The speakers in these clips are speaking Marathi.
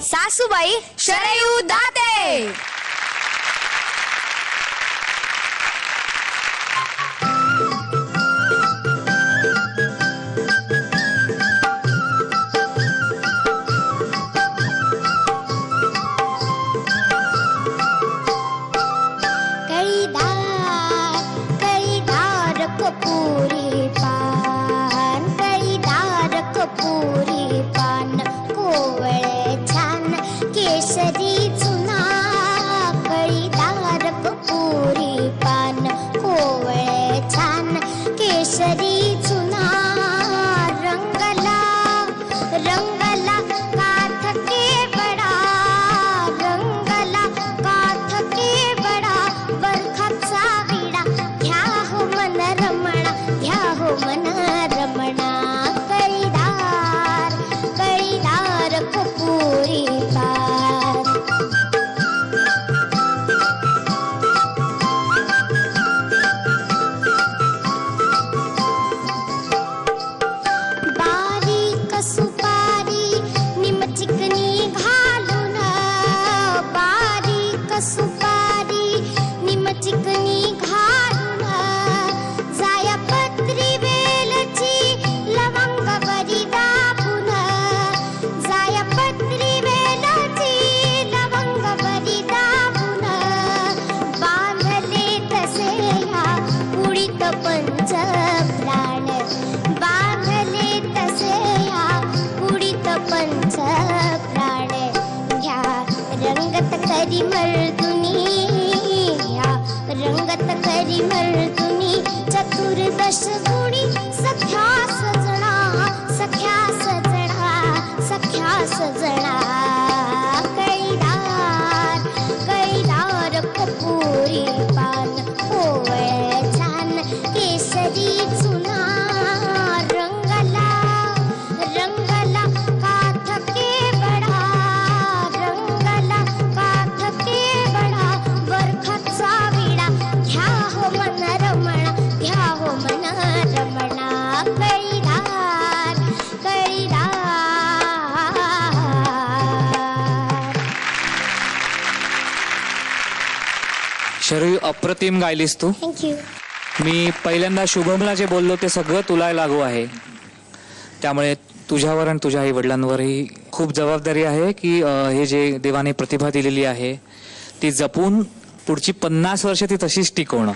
सासूबाई शरयू दाते. कपूरी पान, कळीदार कपूरी पान, कोवळे छान केशरी चुना. कळीदार कपूरी पान, कोवळे छान केशरी चुना. रंगला रंगला काठ के बडा, रंगला काठ के बडा. बरखाचा विडा घ्या हो मन रमणा, घ्या हो मन रमणा. कळीदार कळीदार कपूरी पान. बारीक सुपारी निम चिकनी घालून, बारीक सुपारी निम चिकनी घालून. जाया पत्री वेलची लवंग बरी दाबून, जाया पत्री वेलची लवंग बरी दाबून. बांधले तसे ह्या उडीत पंच प्राण, बांधले तसे ह्या उडीत पंच प्राण. घ्या रंगत करी मर्दुनी, घ्या रंगत करी मर्दुनी. चतुर्दश गुणी सख्या सजना, सख्या सजना, सख्या सजना. कळीदार कळीदार कपूरी पान, कोवळे छान केशरी चुना. रंगला रंगला काठ के बडा, रंगला काठ के बडा. बरखाचा विडा घ्या हो मन रमणा, घ्या हो मन रमणा. कळीदार कळीदार. शरयू अप्रतिम गायलीस तू. थँक्यू. मी पहिल्यांदा शुभमला जे बोललो ते सगळं तुला लागू आहे. त्यामुळे तुझ्यावर आणि तुझ्या आई वडिलांवरही खूप जबाबदारी आहे की हे जे देवाने प्रतिभा दिलेली आहे ती जपून पुढची 50 वर्ष ती तशीच टिकवणं.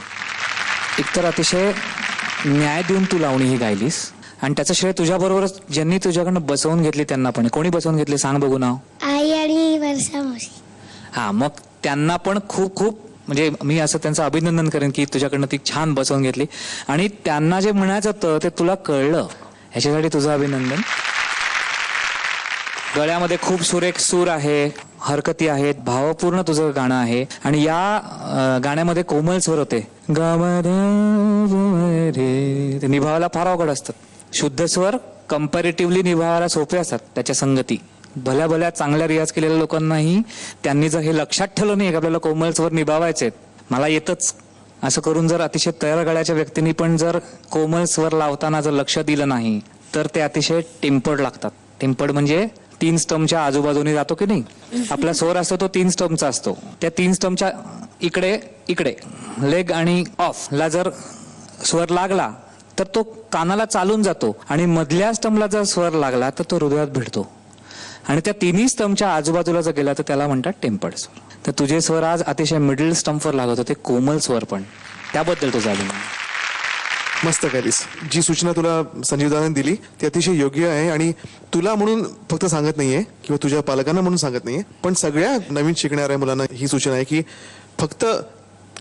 एकतर अतिशय न्याय देऊन तू लावणी ही गायलीस आणि त्याचं श्रेय तुझ्याबरोबरच ज्यांनी तुझ्याकडनं बसवून घेतली त्यांना पण. कोणी बसवून घेतली सांग बघू नाव. आई आणि वर्षा मावशी. हा, मग त्यांना पण खूप खूप म्हणजे मी असं त्यांचं अभिनंदन करेन की तुझ्याकडनं ती छान बसवून घेतली आणि त्यांना जे म्हणायचं होतं ते तुला कळलं, ह्याच्यासाठी तुझं अभिनंदन. गळ्यामध्ये खूप सुरेख सूर आहे, हरकती आहेत, भावपूर्ण तुझं गाणं आहे आणि या गाण्यामध्ये कोमल स्वर होते. ते निभावायला फार अवघड असतात. शुद्ध स्वर कम्पॅरेटिव्हली निभावायला सोपे असतात. त्याच्या संगती भल्या भल्या चांगल्या रियाज केलेल्या लोकांनाही त्यांनी जर हे लक्षात ठेवलं नाही की आपल्याला कोमल स्वर निभावायचे मला येतच असं करून जर अतिशय तयार गळ्याच्या व्यक्तींनी पण जर कोमल स्वर लावताना जर लक्ष दिलं नाही तर ते अतिशय टेम्पर्ड लागतात. टेम्पर्ड म्हणजे 3 स्टमच्या आजूबाजूने जातो की नाही. आपला स्वर असतो तो 3 स्टमचा असतो. त्या 3 स्टमच्या इकडे इकडे लेग आणि ऑफ ला जर स्वर लागला तर तो कानाला चालून जातो आणि मधल्या स्टमला जर स्वर लागला तर तो हृदयात भिडतो आणि त्या 3 स्टमच्या आजूबाजूला जर गेला तर त्याला म्हणतात टेम्पर्ड स्वर. तर तुझे स्वर आज अतिशय मिडल स्टम्पवर लागत होते, कोमल स्वर पण. त्याबद्दल तुझा अभिमान. मस्त गायलीस. जी सूचना तुला संजीव दादाने दिली ती अतिशय योग्य आहे आणि तुला म्हणून फक्त सांगत नाहीये किंवा तुझ्या पालकांना म्हणून सांगत नाहीये, पण सगळ्या नवीन शिकणाऱ्या मुलांना ही सूचना आहे की फक्त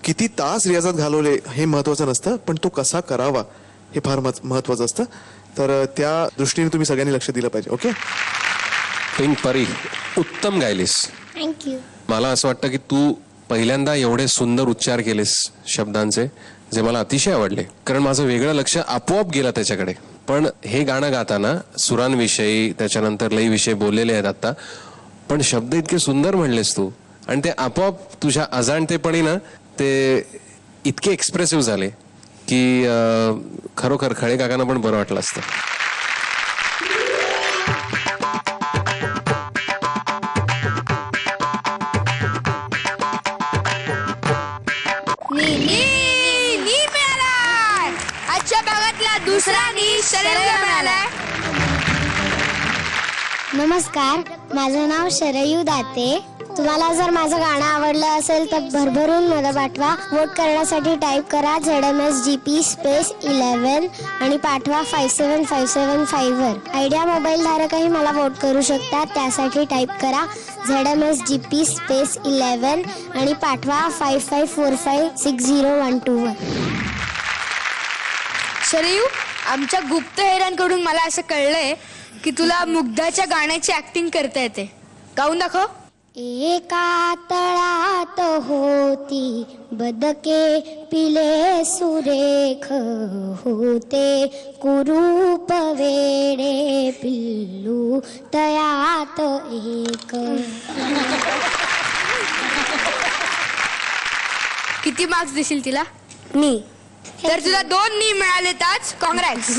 किती तास रियाजात घालवले हे महत्वाचं नसतं, पण तो कसा करावा हे फार महत्वाचं असतं. तर त्या दृष्टीने तुम्ही सगळ्यांनी लक्ष दिलं पाहिजे. ओके. परी उत्तम गायलीस. थँक्यू. मला असं वाटतं की तू पहिल्यांदा एवढे सुंदर उच्चार केलेस शब्दांचे जे मला अतिशय आवडले, कारण माझं वेगळं लक्ष आपोआप गेलं त्याच्याकडे. पण हे गाणं गाताना सुरांविषयी त्याच्यानंतर लयविषयी बोललेले आहेत आता, पण शब्द इतके सुंदर म्हणलेस तू आणि ते आपोआप तुझ्या अजाणतेपणीनं ते इतके एक्सप्रेसिव्ह झाले की खरोखर खळे काकांना पण बरं वाटलं असतं. नमस्कार, माझं नाव शरयू दाते. तुम्हाला जर माझं गाणं आवडलं असेल तर भरभरून मला पाठवा. वोट करण्यासाठी टाईप करा ZMSGP स्पेस 11 आणि पाठवा 57575 वर. आयडिया मोबाईल धारकही मला वोट करू शकतात. त्यासाठी टाईप करा ZMSGP स्पेस 11 आणि पाठवा 55456012 वर. शरयू, आमच्या गुप्तहेरांकडून मला असं कळलंय की तुला मुग्धाच्या गाण्याची ऍक्टिंग करता येते. गाऊन दाखव. एका तळात होती बदके पिले सुरेख होते कुरूप वेडे पिल्लू तयात एक. किती मार्क्स देशील तिला? मी तर तुला 2 नी मिळालेत आज. कॉंग्रॅट्स.